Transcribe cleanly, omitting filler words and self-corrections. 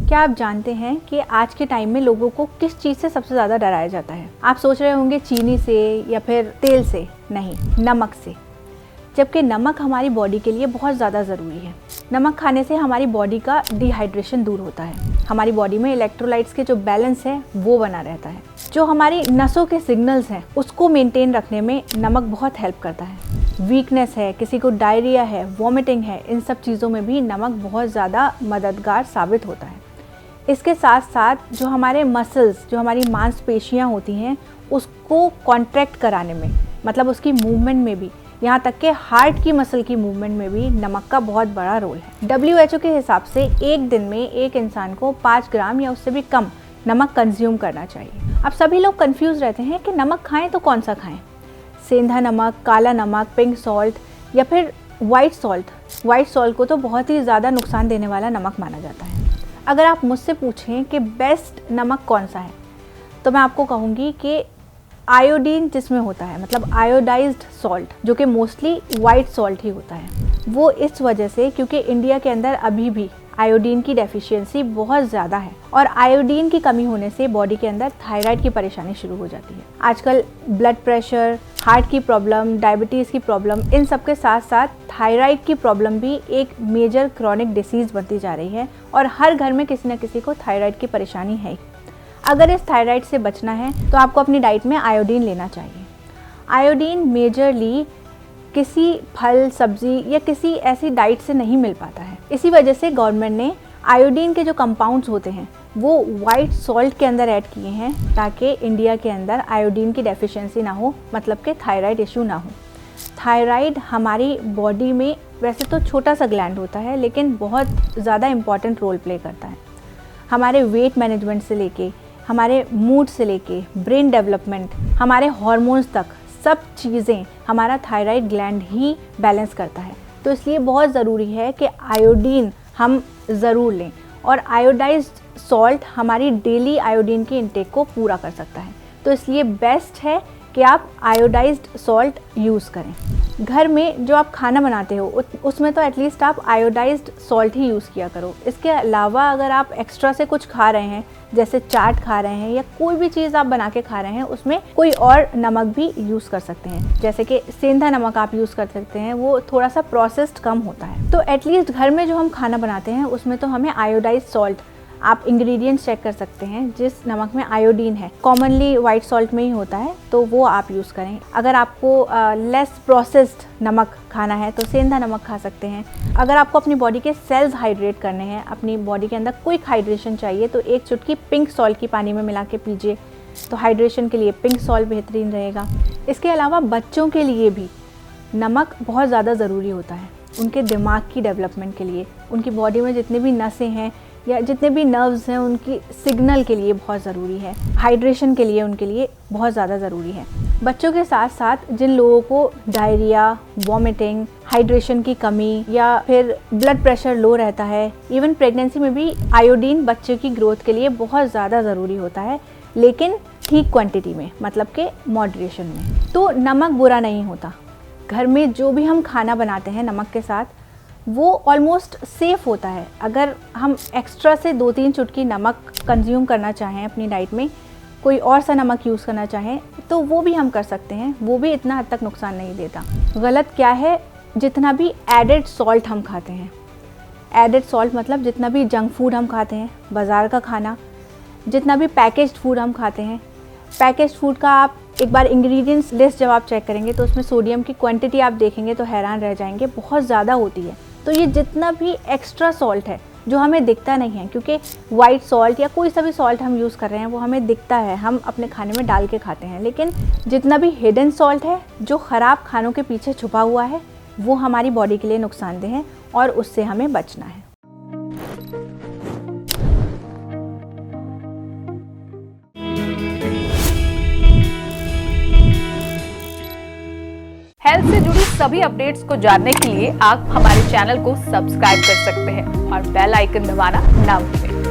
क्या आप जानते हैं कि आज के टाइम में लोगों को किस चीज़ से सबसे ज़्यादा डराया जाता है? आप सोच रहे होंगे चीनी से या फिर तेल से, नहीं, नमक से। जबकि नमक हमारी बॉडी के लिए बहुत ज़्यादा ज़रूरी है। नमक खाने से हमारी बॉडी का डिहाइड्रेशन दूर होता है, हमारी बॉडी में इलेक्ट्रोलाइट्स के जो बैलेंस है वो बना रहता है। जो हमारी नसों के सिग्नल्स हैं उसको मेंटेन रखने में नमक बहुत हेल्प करता है। वीकनेस है, किसी को डायरिया है, वॉमिटिंग है, इन सब चीज़ों में भी नमक बहुत ज़्यादा मददगार साबित होता है। इसके साथ साथ जो हमारे मसल्स, जो हमारी मांसपेशियां होती हैं, उसको कॉन्ट्रैक्ट कराने में, मतलब उसकी मूवमेंट में भी, यहाँ तक कि हार्ट की मसल की मूवमेंट में भी नमक का बहुत बड़ा रोल है। WHO के हिसाब से एक दिन में एक इंसान को 5 ग्राम या उससे भी कम नमक कंज्यूम करना चाहिए। अब सभी लोग कंफ्यूज रहते हैं कि नमक खाएं तो कौन सा खाएं, सेंधा नमक, काला नमक, पिंक सॉल्ट या फिर वाइट सॉल्ट। वाइट सॉल्ट को तो बहुत ही ज़्यादा नुकसान देने वाला नमक माना जाता है। अगर आप मुझसे पूछें कि बेस्ट नमक कौन सा है, तो मैं आपको कहूँगी कि आयोडीन जिसमें होता है, मतलब आयोडाइज्ड सॉल्ट, जो कि मोस्टली वाइट सॉल्ट ही होता है। वो इस वजह से क्योंकि इंडिया के अंदर अभी भी आयोडीन की डेफिशिएंसी बहुत ज़्यादा है और आयोडीन की कमी होने से बॉडी के अंदर थायराइड की परेशानी शुरू हो जाती है। आजकल ब्लड प्रेशर, हार्ट की प्रॉब्लम, डायबिटीज़ की प्रॉब्लम, इन सब के साथ साथ थायराइड की प्रॉब्लम भी एक मेजर क्रॉनिक डिसीज़ बनती जा रही है और हर घर में किसी न किसी को थायराइड की परेशानी है। अगर इस थायराइड से बचना है तो आपको अपनी डाइट में आयोडीन लेना चाहिए। आयोडीन मेजरली किसी फल, सब्जी या किसी ऐसी डाइट से नहीं मिल पाता है। इसी वजह से गवर्नमेंट ने आयोडीन के जो कंपाउंड्स होते हैं वो वाइट सॉल्ट के अंदर ऐड किए हैं ताकि इंडिया के अंदर आयोडीन की डेफिशिएंसी ना हो, मतलब कि थायराइड इशू ना हो। थायराइड हमारी बॉडी में वैसे तो छोटा सा ग्लैंड होता है, लेकिन बहुत ज़्यादा इम्पॉर्टेंट रोल प्ले करता है। हमारे वेट मैनेजमेंट से लेके, हमारे मूड से लेके, ब्रेन डेवलपमेंट, हमारे हॉर्मोन्स तक, सब चीज़ें हमारा थायराइड ग्लैंड ही बैलेंस करता है। तो इसलिए बहुत ज़रूरी है कि आयोडीन हम ज़रूर लें और आयोडाइज्ड सॉल्ट हमारी डेली आयोडीन की इंटेक को पूरा कर सकता है। तो इसलिए बेस्ट है कि आप आयोडाइज्ड सॉल्ट यूज़ करें। घर में जो आप खाना बनाते हो उसमें तो एटलीस्ट आप आयोडाइज्ड सॉल्ट ही यूज़ किया करो। इसके अलावा अगर आप एक्स्ट्रा से कुछ खा रहे हैं, जैसे चाट खा रहे हैं या कोई भी चीज़ आप बना के खा रहे हैं, उसमें कोई और नमक भी यूज़ कर सकते हैं। जैसे कि सेंधा नमक आप यूज़ कर सकते हैं, वो थोड़ा सा प्रोसेस्ड कम होता है। तो एटलीस्ट घर में जो हम खाना बनाते हैं उसमें तो हमें आयोडाइज्ड सॉल्ट, आप इंग्रेडिएंट्स चेक कर सकते हैं जिस नमक में आयोडीन है, कॉमनली वाइट सॉल्ट में ही होता है, तो वो आप यूज़ करें। अगर आपको लेस प्रोसेस्ड नमक खाना है तो सेंधा नमक खा सकते हैं। अगर आपको अपनी बॉडी के सेल्स हाइड्रेट करने हैं, अपनी बॉडी के अंदर क्विक हाइड्रेशन चाहिए, तो एक चुटकी पिंक सॉल्ट की पानी में मिला के पीजिए, तो हाइड्रेशन के लिए पिंक सॉल्ट बेहतरीन रहेगा। इसके अलावा बच्चों के लिए भी नमक बहुत ज़्यादा ज़रूरी होता है, उनके दिमाग की डेवलपमेंट के लिए, उनकी बॉडी में जितने भी नसें हैं या जितने भी नर्व्स हैं उनकी सिग्नल के लिए बहुत ज़रूरी है, हाइड्रेशन के लिए उनके लिए बहुत ज़्यादा ज़रूरी है। बच्चों के साथ साथ जिन लोगों को डायरिया, वॉमिटिंग, हाइड्रेशन की कमी या फिर ब्लड प्रेशर लो रहता है, इवन प्रेगनेंसी में भी आयोडीन बच्चे की ग्रोथ के लिए बहुत ज़्यादा ज़रूरी होता है, लेकिन ठीक क्वांटिटी में, मतलब के मॉडरेशन में। तो नमक बुरा नहीं होता। घर में जो भी हम खाना बनाते हैं नमक के साथ, वो ऑलमोस्ट सेफ़ होता है। अगर हम एक्स्ट्रा से 2-3 चुटकी नमक कंज्यूम करना चाहें अपनी डाइट में, कोई और सा नमक यूज़ करना चाहें, तो वो भी हम कर सकते हैं, वो भी इतना हद तक नुकसान नहीं देता। गलत क्या है, जितना भी एडेड सॉल्ट हम खाते हैं, एडेड सॉल्ट मतलब जितना भी जंक फूड हम खाते हैं, बाज़ार का खाना, जितना भी पैकेज्ड फूड हम खाते हैं, पैकेज्ड फूड का आप एक बार इंग्रेडिएंट्स लिस्ट जब आप चेक करेंगे तो उसमें सोडियम की क्वांटिटी आप देखेंगे तो हैरान रह जाएंगे, बहुत ज़्यादा होती है। तो ये जितना भी एक्स्ट्रा सॉल्ट है जो हमें दिखता नहीं है, क्योंकि वाइट सॉल्ट या कोई सा भी सॉल्ट हम यूज़ कर रहे हैं वो हमें दिखता है, हम अपने खाने में डाल के खाते हैं, लेकिन जितना भी हिडन सॉल्ट है जो ख़राब खानों के पीछे छुपा हुआ है, वो हमारी बॉडी के लिए नुकसानदेह है और उससे हमें बचना है। हेल्थ से जुड़ी सभी अपडेट्स को जानने के लिए आप हमारे चैनल को सब्सक्राइब कर सकते हैं और बेल आइकन दबाना ना भूलें।